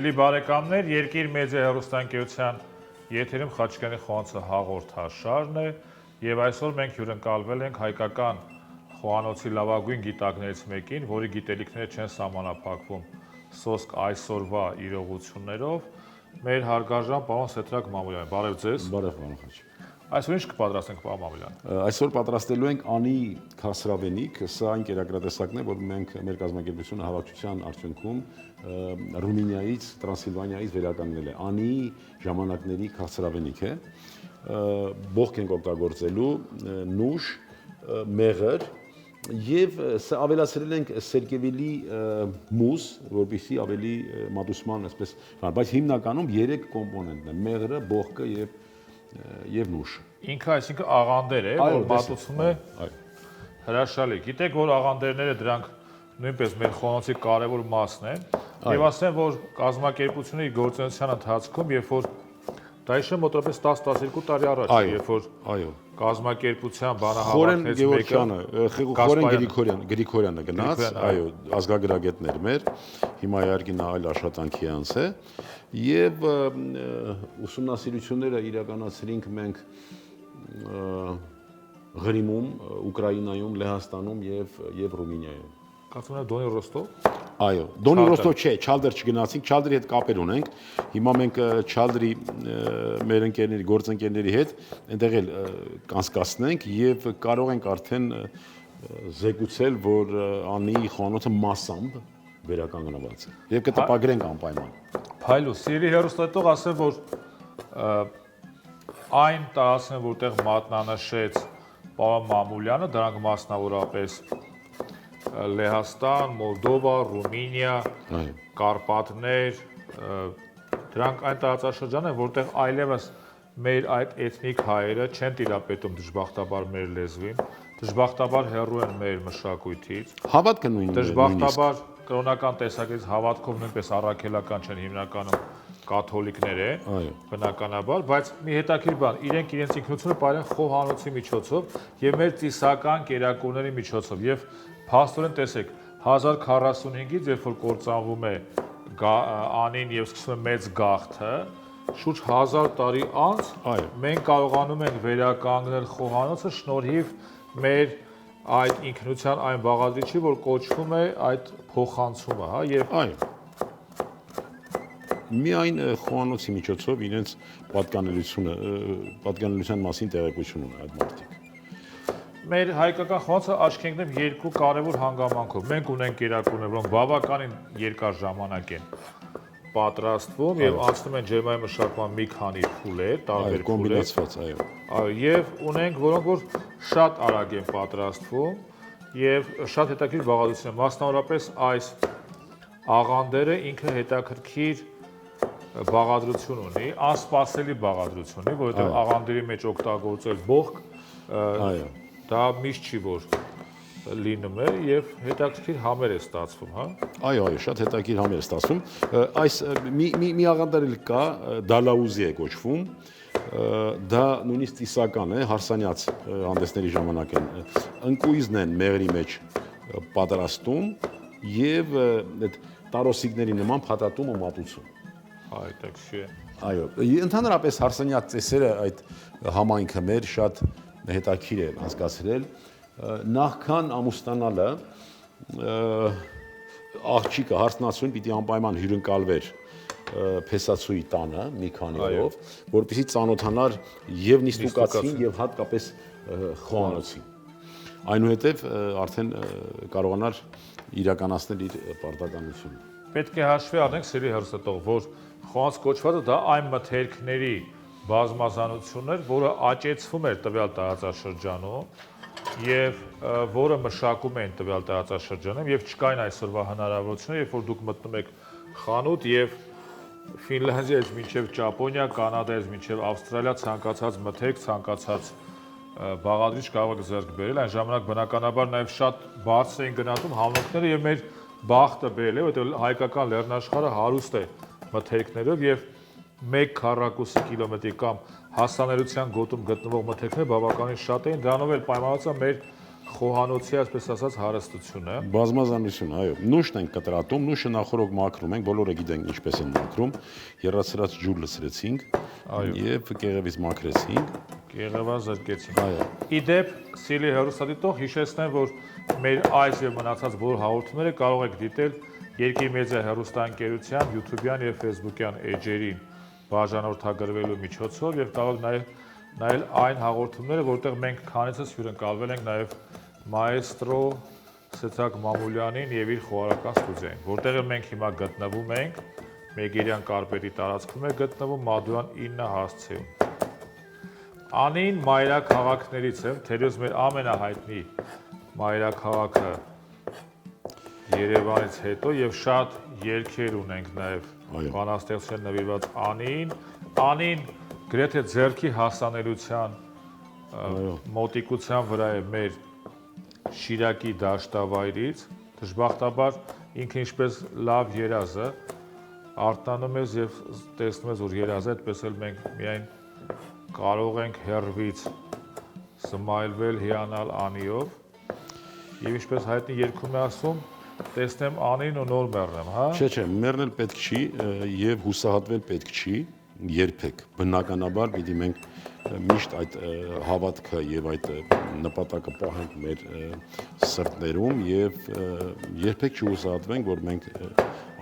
Սիրելի բարեկամներ, Երկիր մեդիա հեռուստաընկերության եթերում Խաչիկյանի խոհանոցը հաղորդաշարն է եւ այսօր մենք հյուրընկալվել ենք հայկական խոհանոցի լավագույն գիտակներից մեկին, որի գիտելիքները չեն սահմանափակվում սոսկ այսօրվա իրողություններով, մեր հարգարժան պարոն Սեդրակ Մամուլյան, բարև ձեզ։ Բարև պարոն Խաչիկ։ Այսօր ինչ կպատրաստենք պարոն Մամուլյան։ Այսօր պատրաստելու ենք անի քասրավենիք, սա այն կերակրատեսակն է, որ մենք մեր կազմակերպությունը հավաքչության արդյունքում Ռումինիայից, Տրանսիլվանիայից վերականգնել է։ Անի ժամանակների քասրավենիք է, բողք ենք օգտագործելու, նուշ, մեղր եւ սա ավելացրել ենք սերկևիլի մուս, որպեսզի ավելի մատուցման, այսպես, բայց հիմնականում 3 կոմպոնենտն է՝ մեղրը, բողկը եւ նուշը։ Ինքը այսինքն աղանդեր է, որ մատուցում է հրաշալի։ Գիտեք, որ աղանդերները դրանք նույնպես մեր խոհանոցի կարևոր մասն են, եւ ասեմ, որ կազմակերպությունների գործունեության ընթացքում, երբ որ դա իշը մոտավորապես 10-12 տարի առաջ, երբ որ կազմակերպության բանահավաքեց մեկը Խորեն Գրիգորյանը գնաց, ազգագրագետներ մեր, հիմա իհարկե նա այլ աշխատանքի անց է, եւ ուսումնասիրությունները իրականացրինք մենք Ղրիմում, Ուկրաինայում, Լեհաստանում եւ Ռումինիայում։ Կարծում եմ Դոնի Ռոստով։ Այո, Դոնի Ռոստով չէ, Չալդր չգնացինք, Չալդրի հետ կապեր ունենք։ Հիմա մենք Չալդրի մեր ընկերների, գործընկերների հետ այնտեղ էլ կանցկացնենք եւ կարող ենք արդեն զեկուցել, որ անի խոհանոցը massամբ վերականգնված է։ Եվ կտպագրենք անպայման։ Փայլու, սիրելի հեռուստատող, ասեմ, որ այն տարածքները, որտեղ մատնանշեց պարոն Մամուլյանը, դրանք մասնավորապես Լեհաստան, Մոլդովա, Ռումինիա, Կարպատներ, դրանք այն տարածաշրջան են, որտեղ այլևս մեր այդ էթնիկ հայերը չեն տիրապետում դժբախտաբար մեր լեզվին, դժբախտաբար հեռու են մեր մշակույթից, հավատքը նույնն է, դժբախտաբար կրոնական տեսակետից հավատքով նույնպես առաքելական չեն, հիմնականում կաթոլիկներ է, բնականաբար, բայց մի հետաքրքիր բան, իրենք իրենց ինքնությունը պարեն խոհանոցի միջոցով եւ մեր ծիսական կերակուրների միջոցով եւ փաստորեն տեսեք 1045-ից երբ որ կործանվում է անին եւ սկսվում է մեծ գաղթը, շուրջ 1000 տարի անց մենք կարողանում ենք վերականգնել խոհանոցը շնորհիվ մեր այդ ինքնության այն բաղադրիչի, որ կոչվում է այդ փոխանցումը, հա, եւ միայն խոհանոցի միջոցով իրենց պատկանելիության մասին տեղեկություն ունեն այդ մարդիկ։ Մեր հայկական խոհանոցը աչքի ընկնեմ երկու կարևոր հանգամանքով։ Մենք ունենք կերակուրներ, որոնք բավականին երկար ժամանակ են պատրաստվում եւ անցնում են ջերմային մշակման մի քանի փուլեր, տարբեր փուլեր, այո, եւ ունենք որոնք որ շատ արագ են պատրաստվում եւ շատ հետաքրքիր բաղադրություն են։ Մասնավորապես այս աղանդերը ինքը հետաքրքիր բաղադրություն ունի, անսպասելի բաղադրություն ունի, որովհետեւ աղանդերի մեջ օգտագործել բողկ դա միշտ չի որ լինում է եւ հետաքրքիր համեր է ստացվում, հա։ Այո, շատ հետաքրքիր համեր է ստացվում։ Այս մի աղանդեր կա, դալաուզի է կոչվում, դա նույնիսկ ծիսական է, հարսանյաց հանդեսների ժամանակ են ընկույզն են մեղրի մեջ պատրաստում եւ այդ տարոսիկների նման փաթաթում ու մատուցում։ Հետաքրքիր է։ Այո, ընդհանրապես հարսանյաց ծեսերը այդ համայնքը մեր շատ հետաքրքիր է հասկացրել, նախքան ամուսնանալը աղջիկը հարսնացուն պիտի անպայման հյուրընկալվեր փեսացուի տանը մի քանի օրով, որպեսզի ծանոթանար եւ նիստուկացին եւ հատկապես խոհանոցին։ Այնուհետև արդեն կարողանար իրականացնել իր պարտականությունը։ Պետք է հաշվի առնենք, սիրելի հեռուստատող, որ խոհանոց կոչվածը դա այն մթերքների բազմազանությունն էր, որը աճեցվում էր տվյալ տարածաշրջանում եւ որը մշակում էին տվյալ տարածաշրջանում եւ չկային այսօրվա հնարավորությունները, երբ որ դուք մտնում եք խանութ եւ Ֆինլանդիայից մինչեւ Ճապոնիա, Կանադայից մինչեւ Ավստրալիա ցանկացած մթերք, ցանկացած բաղադրիչ կարող եք ձեռք բերել, այն ժամանակ բնականաբար նաեւ շատ բարձր էին գնահատում համնորդները եւ մեր բախտը բերել է, որովհետեւ հայկական լեռնաշխարհը հարուստ է մթերքներով եւ 1 քառակուսի կիլոմետրի կամ հասանելիության գոտում գտնվող մթերքները բավականին շատ էին, դրանով էլ պայմանավորված է մեր խոհանոցի, այսպես ասած, հարստությունը։ Բազմազանություն, այո։ Նուշն ենք կտրատում, նուշը նախորոք մաքրում ենք, բոլորը գիտենք ինչպես են մաքրում։ Եռացրած ջուր լցրեցինք եւ կեղևից մաքրեցինք։ Կեղևա զրկեցինք։ Այո։ Իդեպ, սիրելի հեռուստադիտող, հիշեցնեմ, որ մեր այս եւ մնացած բոլոր հաղորդումները կարող եք դիտել Երկիր մեդիա հեռուստաընկերության YouTube-յան եւ Facebook-յան էջերին բաժանորդագրվելու միջոցով եւ կարող նայել այն հաղորդումները, որտեղ մենք քանիցս հյուրընկալվել ենք նաեւ մայստրո Սեցակ Մամուլյանին եւ իր խոհարարական ստուդիային, որտեղ մենք հիմա գտնվում ենք Մեգերյան կարպետի տարածքում է գտնվում Մադույան 9 հասցեում։ Անին մայրաքաղաքներից է, թերևս մեր ամենահայտնի մայրաքաղաքը Երևանից հետո եւ շատ երգեր ունենք նաեւ բանաստեղծության նվիրված Անին գրեթե ձեռքի հասանելիության մոտիկության վրա է մեր Շիրակի դաշտավայրից, դժբախտաբար ինքը ինչպես լավ երազը արտանում ես եւ տեսնում ես, որ երազը այդպես էլ մենք միայն կարող ենք հերվից սմայլվել հիանալ Անիով եւ ինչպես հայտնի երգում է ասում, տեսնեմ Անին ու նոր մեռնեմ, հա։ Չէ, մեռնել պետք չի եւ հուսահատվել պետք չի, երբեք։ Բնականաբար պիտի մենք միշտ այդ հավատքը եւ այդ նպատակը պահենք մեր սրտներում եւ երբեք չհուսահատվենք, որ մենք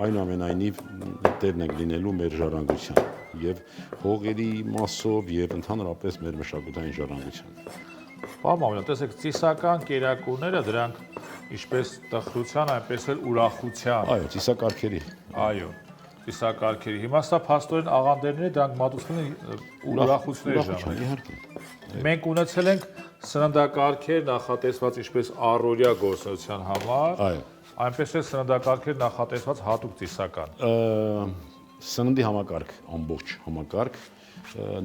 այնուամենայնիվ տերն ենք լինելու մեր ժառանգության եւ հողերի մասով եւ ընդհանրապես մեր մշակութային ժառանգության։ Պարոն Մամուլյան, տեսեք, ծիսական կերակուրները դրանք ինչպես տխրության, այնպես էլ ուրախության։ Այո, ծիսակարգերի։ Այո, ծիսակարգերի։ Հիմա սա փաստորեն աղանդերները դրանք մատուցվում են ուրախությունների ժամանակ։ Իհարկե։ Մենք ունեցել ենք սննդակարգեր նախատեսված ինչպես առօրյա գործունեության համար, Այո։ այնպես էլ սննդակարգեր նախատեսված հատուկ ծիսական։ Սննդի համակարգ, ամբողջ համակարգ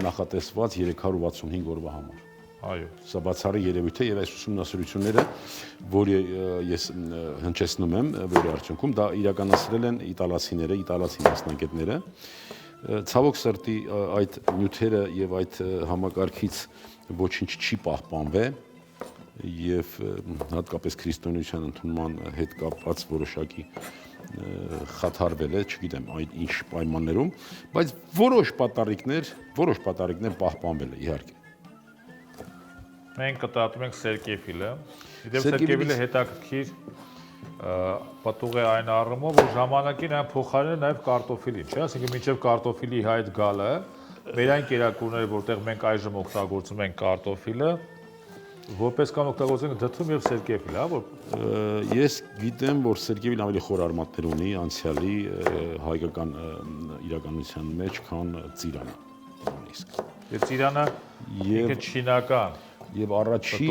նախատեսված 365 օրվա համար։ Այո։ Սա բացառիկ երևույթ է եւ այս ուսումնասիրությունները, որ ես հնչեցնում եմ, որի արդյունքում դա իրականացրել են իտալացիները, իտալացի մասնագետները։ Ցավոք սրտի այդ նյութերը եւ այդ համակարգից ոչինչ չի պահպանվել եւ հատկապես քրիստոնեության ընդունման հետ կապված որոշակի խաթարվել է, չգիտեմ այդ ինչ պայմաններում, բայց որոշ պատառիկներ պահպանվել է իհարկե։ Մենք կտատում ենք սերկեֆիլը։ Իդեպ սերկեֆիլը հետաքրքիր պատուղ է այն առումով, որ ժամանակին այն փոխարինել է նաև կարտոֆիլին, չէ՞, այսինքն մինչև կարտոֆիլի հայտ գալը, մեր այն կերակուրները, որտեղ մենք այժմ օգտագործում ենք կարտոֆիլը, որպես կան օգտագործում ենք դդում եւ սերկեֆիլ, հա, որ ես գիտեմ, որ սերկեֆիլն ավելի խոր արմատներ ունի անցյալի հայկական իրականության մեջ, քան ծիրանը։ Եվ ծիրանը ինքը չինական եւ առաջի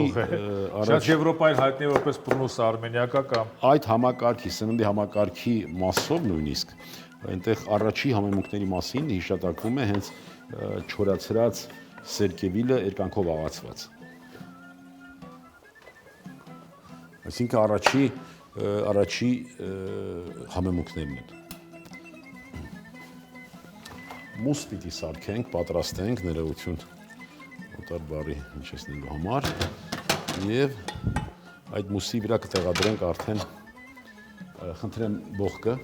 շատ Եվրոպայում հայտնի որպես պրունուս արմենիակա կամ այդ համակարգի, սննդի համակարգի մասով նույնիսկ այնտեղ առաջի համեմունքների մասին հիշատակվում է հենց չորացրած սերկեվիլը երկանքով աղացված։ Այսինքն առաջի համեմունքներն են։ Մուս պիտի սարքենք, պատրաստենք ներողություն օտար բարի հնչեցնելու համար եւ այդ մուսի վրա կտեղադրենք արդեն խնդրեմ բողկը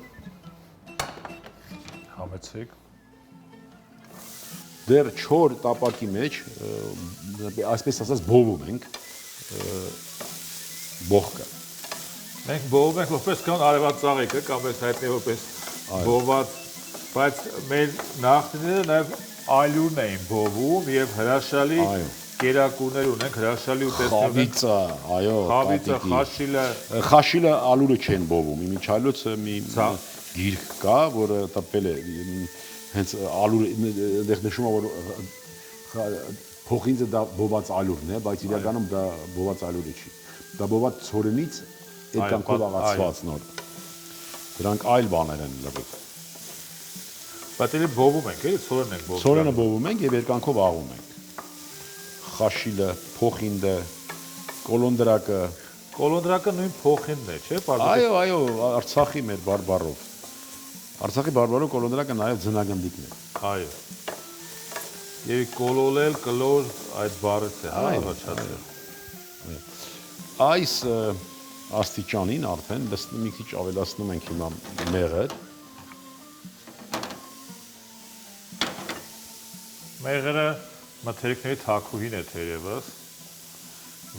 համեցեք դեռ չոր տապակի մեջ այսպես ասած բովում ենք բողկը մենք բովում ենք որպես կան արևած ծաղիկը կամ այս հայտնի որպես բոված բայց մեր նախնիները նաեւ ալյուրն էին բովում եւ հրաշալի կերակուրներ ունենք, հրաշալի ուտեստներ։ Խավիցը, այո, խավիցը, խաշիլը ալուրը չեն բովում։ Իմիջայլոց մի գիրք կա, որը տպել է հենց ալուրը, այնտեղ նշում է, որ փոխինձը դա բոված ալուրն է, բայց իրականում դա բոված ալուրը չի։ Դա բոված ցորենից երկանքով աղացված նոր։ Դրանք այլ բաներ են լրիվ։ Բայց էլի բովում ենք, էլի ցորենն ենք բովում։ Ցորենը բովում ենք եւ երկանքով աղում ենք։ Խաշիլը, փոխինդը, կոլոնդրակը։ Կոլոնդրակը նույն փոխինդն է, չէ՞, պարզապես։ Այո, Արցախի մեր բարբառով։ Արցախի բարբառով կոլոնդրակը նաեւ ձնագնդիկն է։ Այո։ Եվ կոլոլել, կլոր այդ բառից է, հա, առաջացել։ այս աստիճանին արդեն մի քիչ ավելացնում ենք հիմա մեղր։ Մեղրը մթերքների թաքուհին է թերևս,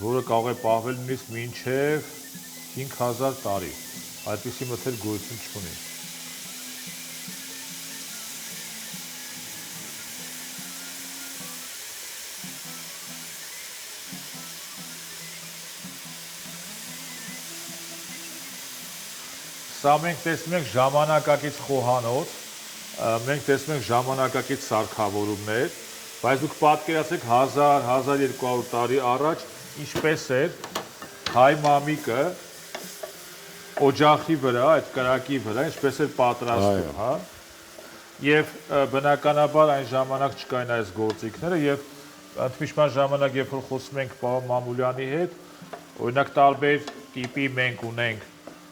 որը կարող է պահվել նույնիսկ մինչև 5000 տարի, այդպիսի մթերք գոյություն չունի։ Սա մենք տեսնում ենք ժամանակակից խոհանոց, մենք տեսնում ենք ժամանակակից սարքավորումներ, բայց դուք պատկերացրեք 1000-1200 տարի առաջ ինչպես էր հայ մամիկը օջախի վրա, այդ կրակի վրա, ինչպես էր պատրաստում, հա։ Եվ բնականաբար այն ժամանակ չկային այս գործիքները եւ ընդմիջման ժամանակ, երբ որ խոսում ենք պարոն Մամուլյանի հետ, օրինակ տարբեր տիպի մենք ունենք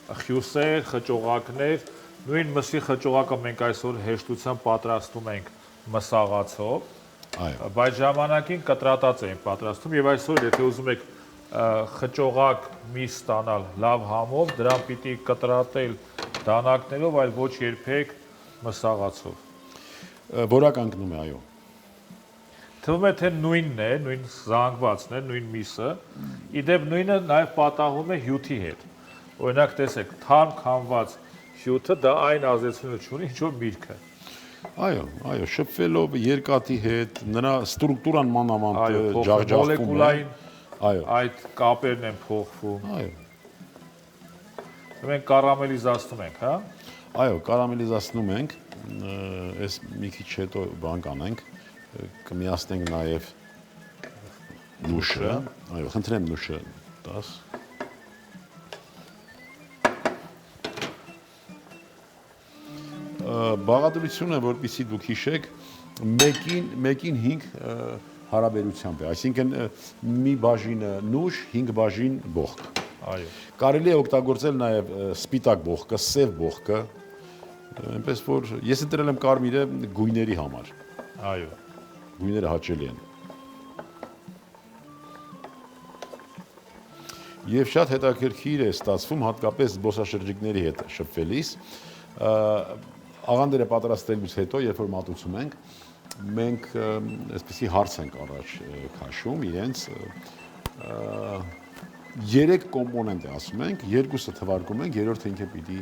խյուսեր, խճողակներ, նույն մսի խճողակը մենք այսօր հեշտությամբ պատրաստում ենք մսաղացով, բայց ժամանակին կտրատած էին պատրաստում եւ այսօր եթե ուզում եք խճողակ միս ստանալ լավ համով, դրան պիտի կտրատել դանակներով, այլ ոչ երբեք մսաղացով։ Որականգնում է, այո։ Թվում է թե նույնն է, նույն զանգվածն է, նույն միսը, իդեպ նույնը նաեւ պատահում է հյութի հետ։ Օրինակ տեսեք, թարմ քամված հյութը դա այն ազդեցությունը չունի, ինչ որ միրգը։ Այո, շփվելով երկաթի հետ, նրա ստրուկտուրան մանավանդ ջախջախվում է։ Մոլեկուլային Այո։ այդ կապերն են փոխվում։ Այո։ Մենք կարամելիզացնում ենք, հա։ Այո, կարամելիզացնում ենք, այս մի քիչ հետո բան կանենք, կմիացնենք նաև նուշը, այո, խնդրեմ նուշը տաս։ Բաղադրությունը, որպեսզի դուք հիշեք, մեկին 5 հարաբերությամբ է, այսինքն մի բաժինը նուշ, 5 բաժին բողկ։ Այո։ Կարելի է օգտագործել նաև սպիտակ բողկը, սև բողկը, այնպես որ ես ընտրել եմ կարմիրը գույների համար։ Այո։ Գույները հաճելի են։ Եվ շատ հետաքրքիր է ստացվում հատկապես զբոսաշրջիկների հետ շփվելիս։ Աղանդերը պատրաստելուց հետո, երբ որ մատուցում ենք, մենք այսպեսի հարց ենք առաջ քաշում իրենց 3 կոմպոնենտ է ասում ենք, երկուսը թվարկում ենք, երրորդը ինքը պիտի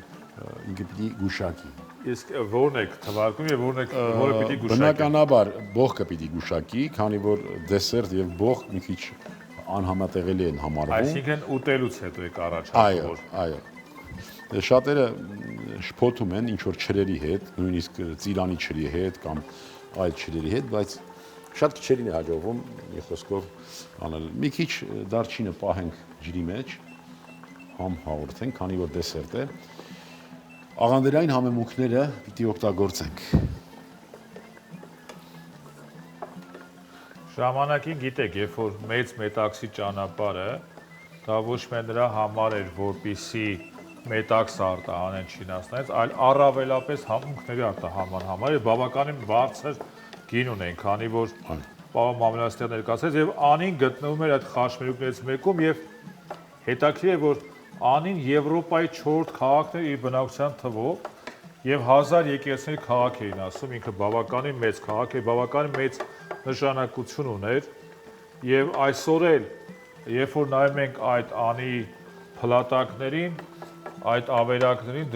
գուշակի։ Իսկ որն եք թվարկում եւ որը պիտի գուշակի։ Բնականաբար բողկը պիտի գուշակի, քանի որ դեսերտ եւ բողկ մի քիչ անհամատեղելի են համարվում։ Այսինքն ուտելուց հետո եք առաջարկում։ Այո։ Շատերը շփոթում են ինչ որ չրերի հետ, նույնիսկ ծիրանի չրի հետ կամ այլ չրերի հետ, բայց շատ քիչերին է հաջողվում, մի խոսքով անել։ Մի քիչ դարչինը պահենք ջրի մեջ, համ հաղորդենք, քանի որ դեսերտ է։ Աղանդերային համեմունքները պիտի օգտագործենք։ Ժամանակին գիտեք, երբ որ մեծ մետաքսի ճանապարհը, դա ոչ միայն նրա համար էր, որպիսի մետաքս արտահանեն Չինաստանից, այլ առավելապես համունքների արտահանման համար էր բավականին բարձր գին ունեն, քանի որ պարոն Մամուլյանը ներկայացրեց եւ Անին գտնվում էր այդ խաչմերուկներից մեկում եւ հետաքրքիր է, որ Անին Եվրոպայի 4-րդ քաղաքն էր իր բնակության թվով եւ 1000 եկեղեցիների քաղաք էին ասում, ինքը բավականին մեծ քաղաք է, բավականին մեծ նշանակություն ուներ եւ այսօր էլ երբ որ նայում ենք այդ Անի փլատակներին, այդ ավերակներին,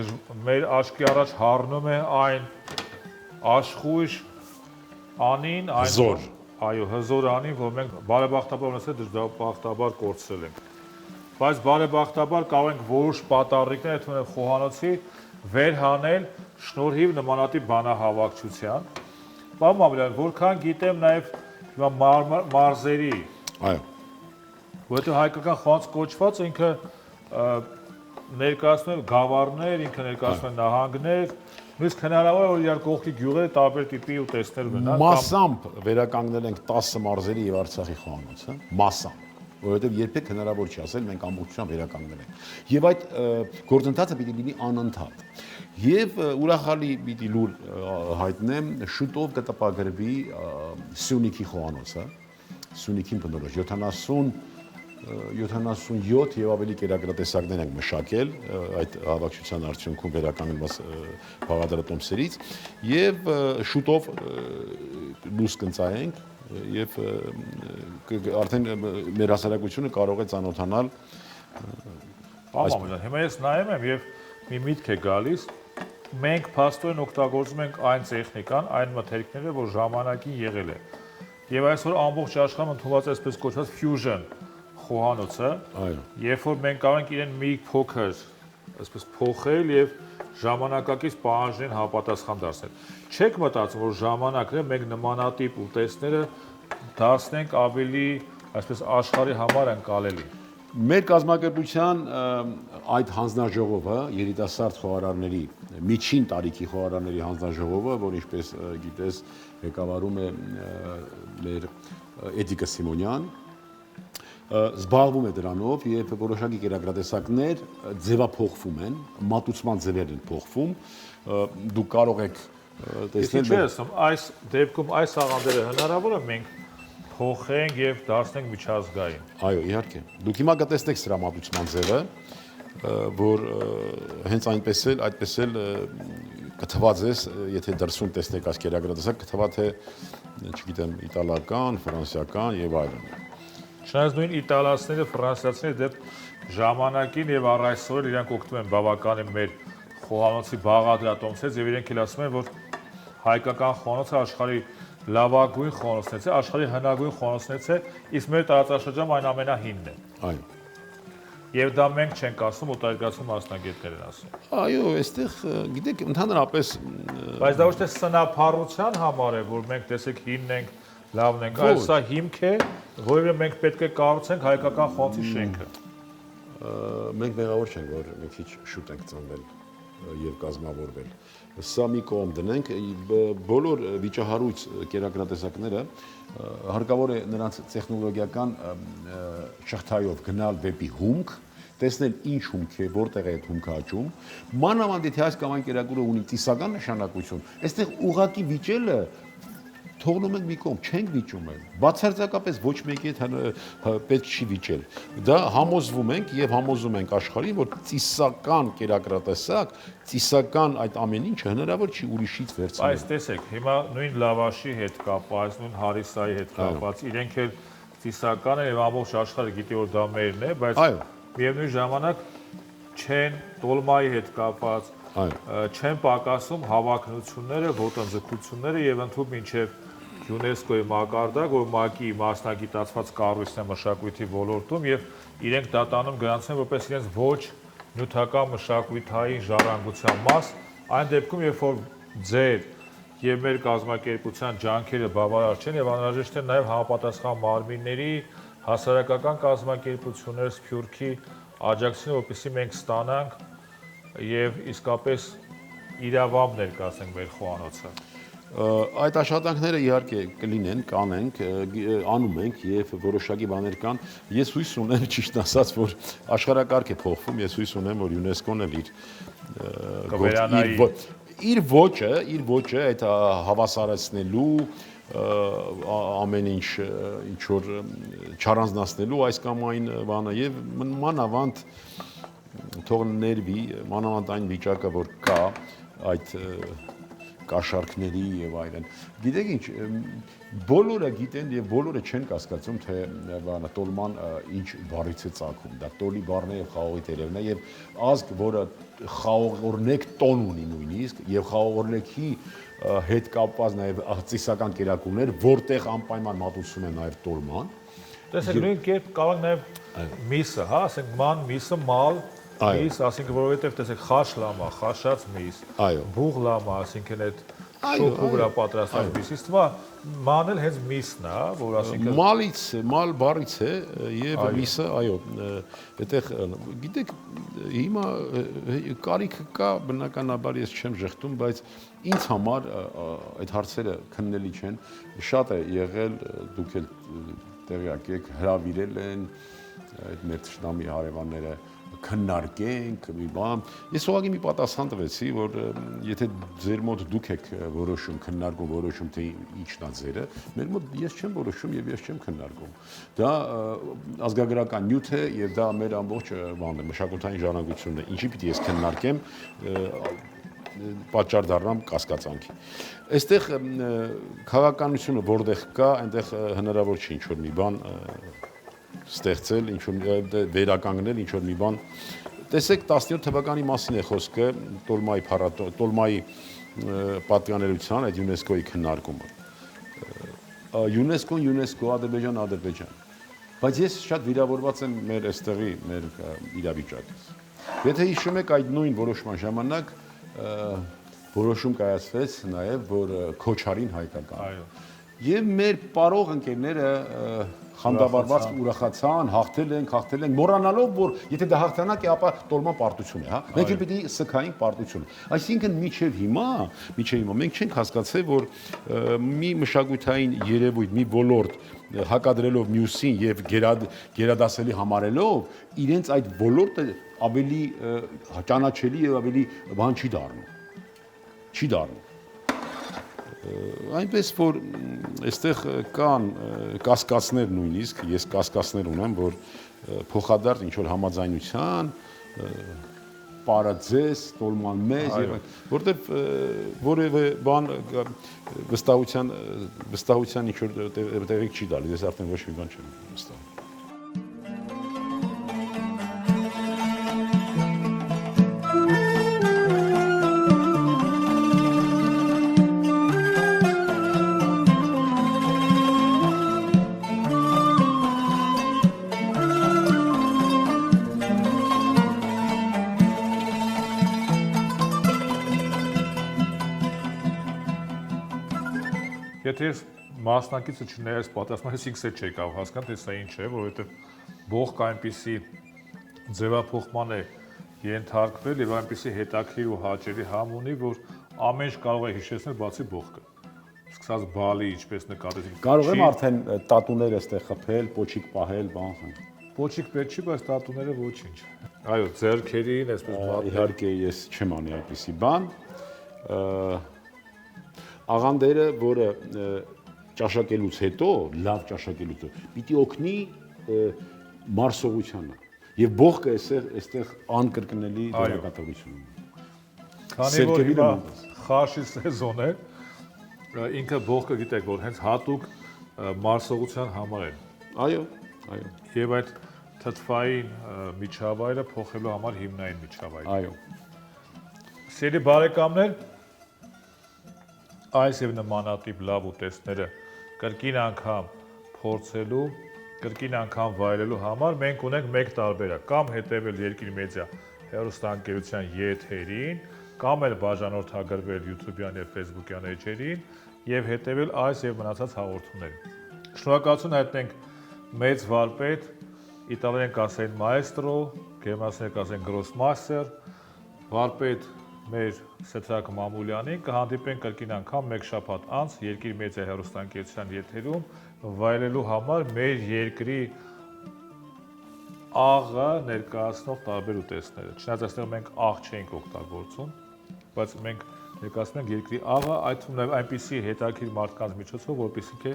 մեր աչքի առաջ հառնում է այն աշխույժ Անին, այն Հզոր։ Այո, հզոր Անին, որ մենք բարեբախտաբար ունեցել, դժբախտաբար կորցրել ենք։ Բայց բարեբախտաբար կարող ենք որոշ պատառիկներ այդ խոհանոցի վերհանել շնորհիվ նմանատիպ բանահավաքչության։ Պարոն Մամուլյան, որքան գիտեմ նաև մարզերի։ Այո։ Որովհետև հայկական խոհանոց կոչված ինքը ներկայացնում է գավառներ, ինքը ներկայացնում է նահանգներ, նույնիսկ հնարավոր է որ իրար կողքի գյուղերը տարբեր տիպի ուտեստներ ունենան։ Մասամբ վերականգնել ենք 10 մարզերի եւ Արցախի խոհանոցը, մասամբ, որովհետեւ երբեք հնարավոր չի ասել մենք ամբողջությամբ վերականգնել ենք։ Եվ այդ գործընթացը պիտի լինի անընդհատ։ Եվ ուրախալի պիտի լուր հայտնեմ, շուտով կտպագրվի Սյունիքի խոհանոցը, Սյունիքին բնորոշ 70 77 եւ ավելի կերակրատեսակներ ենք մշակել այդ հավաքչության արդյունքում վերականգնված բաղադրատոմսերից եւ շուտով լույս կընծայենք եւ արդեն մեր հասարակությունը կարող է ծանոթանալ Պարոն, հիմա ես նայում եմ եւ մի միտք է գալիս մենք փաստորեն օգտագործում ենք այն տեխնիկան, այն մթերքները, որ ժամանակին եղել է։ Եվ այսօր ամբողջ աշխարհում ընդունված է այսպես կոչված fusion խոհանոցը, երբ որ մենք կարող ենք իրեն մի փոքր այսպես փոխել եւ ժամանակակից պահանջներին համապատասխան դարձնել։ Չեք մտածում, որ ժամանակն է մենք նմանատիպ ուտեստները դարձնենք ավելի այսպես աշխարհի համար ընկալելի։ Մեր կազմակերպության այդ հանձնաժողովը երիտասարդ խոհարարների միջին տարիքի խոհարարների հանձնաժողովը, որ ինչպես գիտես ղեկավարում է մեր Էդիկը Սիմոնյան, զբաղվում է դրանով եւ որոշակի կերակրատեսակներ ձևափոխվում են, մատուցման ձևեր են փոխվում, դուք կարող եք տեսնել այս դեպքում այս աղանդերը հնարավոր է մենք փոխենք եւ դարձնենք միջազգային։ Այո, իհարկե։ Դուք հիմա կտեսնեք սրա մատուցման ձևը, որ հենց այդպես էլ կթվա ձեզ, եթե դրսում տեսնեք այս կերակրատեսակ, կթվա թե, չգիտեմ, իտալական, ֆրանսիական եւ այլն։ Շնայհած նույն իտալացիները, ֆրանսիացիները դեպ ժամանակին եւ առ այսօր իրանք օգտվում են բավականին մեր խոհանոցի բաղադրատոմսից եւ իրենք էլ ասում են, որ հայկական խոհանոցը աշխարհի լավագույն խոհանոցներից է, աշխարհի հնագույն խոհանոցներից է, իսկ մեր տարածաշրջանում այն ամենահինն է։ Այո։ Եվ դա մենք չենք ասում, օտարերկրացի մասնագետներ են ասում։ Այո, այստեղ գիտեք, ընդհանրապես Բայց դա ոչ թե սնափառության համար է, որ մենք տեսեք հինն ենք, լավն ենք, այլ սա հիմք է, որը մենք պետք է կառուցենք հայկական խոհանոցի շենքը։ Մենք մեղավոր չենք, որ մի քիչ շուտ ենք ծնվել եւ կազմավորվել։ Սա մի կողմ դնենք, բոլոր վիճահարույց կերակրատեսակները հարկավոր է նրանց տեխնոլոգիական շղթայով գնալ դեպի հումք, տեսնել ինչ հումք է, որտեղ է այդ հումքը աճում, մանավանդ եթե այս կամ այն կերակուրը ունի ծիսական նշանակություն, այստեղ ուղղակի վիճելը թողնում ենք մի կողմ, չենք վիճում էլ, բացարձակապես ոչ մեկի հետ պետք չի վիճել։ Դա համոզվում ենք եւ համոզում ենք աշխարհին, որ ծիսական կերակրատեսակ, ծիսական այդ ամեն ինչը հնարավոր չի ուրիշից վերցնել։ Այս տեսեք, հիմա նույն լավաշի հետ կապված, նույն հարիսայի հետ կապված, իրենք էլ ծիսական են եւ ամբողջ աշխարհը գիտի որ դա մերն է, բայց միևնույն ժամանակ չեն տոլմայի հետ կապված, չեն պակասում հավակնությունները, ոտնձգությունները եւ ընդհանուր մինչեւ ՅՈՒՆԵՍԿՕ-ի մակարդակ, որ ՄԱԿ-ի մասնագիտացված կառույցն է մշակույթի ոլորտում եւ իրենք դա տանում գրանցեն որպես իրենց ոչ նյութական մշակույթային ժառանգության մաս, այն դեպքում երբ որ ձեր եւ մեր կազմակերպության ջանքերը բավարար չեն եւ անհրաժեշտ է նաեւ համապատասխան մարմինների հասարակական կազմակերպություններ Սփյուռքի աջակցությունը, որպեսզի մենք ստանանք եւ իսկապես իրավամբ ներկայացնենք մեր խոհանոցը։ Այդ աշխատանքները իհարկե կլինեն, կանենք, անում ենք եւ որոշակի բաներ կան։ Ես հույս ունեմ, ճիշտ ասած, որ աշխարհակարգ է փոխվում, ես հույս ունեմ, որ ՅՈՒՆԵՍԿՕ-ն էլ իր ոճը այդ հավասարացնելու ամեն ինչ ինչ որ չառանձնացնելու այս կամ այն բանը եւ մանավանդ թող ներվի, մանավանդ այն վիճակը, որ կա այդ կաշառքների եւ այլն։ Գիտեք ինչ, բոլորը գիտեն եւ բոլորը չեն կասկածում, թե բանը տոլման ինչ բառից է ծագում։ Դա տոլի բառն է եւ խաղողի տերևն է եւ ազգ, որը խաղողորնեք տոն ունի նույնիսկ եւ խաղողորնեքի հետ կապված նաեւ ծիսական կերակուրներ, որտեղ անպայման մատուցում է նաեւ տոլման։ Տեսեք, նույն կերպ կարող նաեւ միսը, հա, ասենք ման միսը մալ միս, ասինքն որովհետև տեսեք խաշ լամա, խաշած միս, բուղ լամա, ասինքն այդ շոկու վրա պատրաստած միս, իսկ թվա ման էլ հենց միսն է, որ ասինքն մալից, մալ բառից է եւ միսը, այո, այդտեղ գիտեք, հիմա կարիքը կա, բնականաբար ես չեմ ժխտում, բայց ինձ համար այդ հարցերը քննելի չեն, շատ է եղել, դուք էլ տեղյակ եք, հրավիրել են այդ մեր թշնամի հարևանները քննարկենք մի բան։ Ես ուղղակի մի պատասխան տվեցի, որ եթե ձեր մոտ դուք եք որոշում, քննարկում, որոշում թե ինչն է ձերը, մեր մոտ ես չեմ որոշում եւ ես չեմ քննարկում։ Դա ազգագրական նյութ է եւ դա մեր ամբողջ բանն է, մշակութային ժառանգությունն է։ Ինչի՞ պիտի ես քննարկեմ պատճառ դառնամ կասկածանքի։ Այստեղ քաղաքականությունը որտեղ կա, այնտեղ հնարավոր չի ինչ-որ մի բան ստեղծել, ինչ-որ վերականգնել, ինչ-որ մի բան։ Տեսեք 17 թվականի մասին է խոսքը, Տոլմայի պատկանելիության այդ ՅՈՒՆԵՍԿՕ-ի քննարկումը։ ՅՈՒՆԵՍԿՕ, Ադրբեջան։ Բայց ես շատ վիրավորված եմ մեր այստեղի մեր իրավիճակից։ Եթե հիշում եք այդ նույն որոշման ժամանակ որոշում կայացվեց նաև, որ Քոչարին հայկական։ Այո։ Եվ մեր պարող ընկերները խանդավառված ուրախացան, հաղթել ենք, մոռանալով, որ եթե դա հաղթանակ է, ապա տոլման պարտություն է, հա։ Մենք էլ պիտի սքային պարտություն։ Այսինքն մինչև հիմա մենք չենք հասկացել, որ մի մշակութային երևույթ, մի ոլորտ հակադրելով մյուսին եւ գերադասելի համարելով, իրենց այդ ոլորտը ավելի ճանաչելի եւ ավելի բան չի դառնում։ Այնպես որ այստեղ կան կասկածներ նույնիսկ, ես կասկածներ ունեմ, որ փոխադարձ ինչ որ համաձայնության պարածես, տոլման մեզ եւ որտեվ որևէ բան վստահության ինչ որ տեղիք չի տալիս, ես արդեն ոչ մի բան չեմ վստահում։ Եթե ես մասնակիցը չներես պատասխան, ես ինքս չէի կարող հասկանալ, թե սա ինչ է, որովհետև բողոք այնպիսի ձևափոխման է ենթարկվել եւ այնպիսի հետաքրիր ու հաճելի համ ունի, որ ամեն ինչ կարող է հիշեցնել բացի բողոքը։ Սկսած բալի, ինչպես նկատեցիք։ Կարող եմ արդեն տատուներ էստեղ խփել, պոչիկ պահել, բան։ Պոչիկ պետք չի, բայց տատուները ոչինչ։ Այո, ձեռքերին, այսպես բաթ։ Իհարկե ես չեմ անի այդպիսի բան։ Աղանդերը, որը ճաշակելուց հետո, լավ ճաշակելուց հետո, պիտի օգնի մարսողությանը։ Եվ բողոքը այստեղ անկրկնելի դերակատարություն ունի։ Քանի որ հիմա խաշի սեզոն է, ինքը բողոքը գիտեք, որ հենց հատուկ մարսողության համար է։ Այո։ Եվ այդ թթվային միջավայրը փոխելու համար հիմնային միջավայր։ Այո։ Սիրելի բարեկամներ, այս եւ նմանատիպ լավ ուտեստները կրկին անգամ փորձելու, կրկին անգամ վայելելու համար մենք ունենք մեկ տարբերակ, կամ հետևել Երկիր մեդիա հեռուստաընկերության եթերին, կամ էլ բաժանորդագրվել YouTube-յան եւ Facebook-յան էջերին եւ հետևել այս եւ մնացած հաղորդումներին։ Շնորհակալություն հայտնենք մեծ վարպետ, իտալերեն կասեն maestro, գերմաներեն կասեն grossmaster, վարպետ մեր Սեթրակ Մամուլյանին, կհանդիպենք կրկին անգամ մեկ շաբաթ անց Երկիր մեդիա հեռուստաընկերության եթերում վայելելու համար մեր երկրի աղը ներկայացնող տարբեր ուտեստները։ Չնայած այստեղ մենք աղ չենք օգտագործում, բայց մենք ներկայացնում ենք երկրի աղը, այդ թվում նաև այնպիսի հետաքրքիր մարդկանց միջոցով, որպեսզի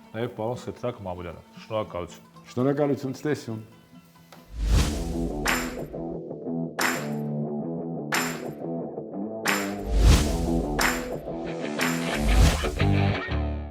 նաև պարոն Սեթրակ Մամուլյանը։ Շնորհակալություն։ Շնորհակալություն, ցտեսություն։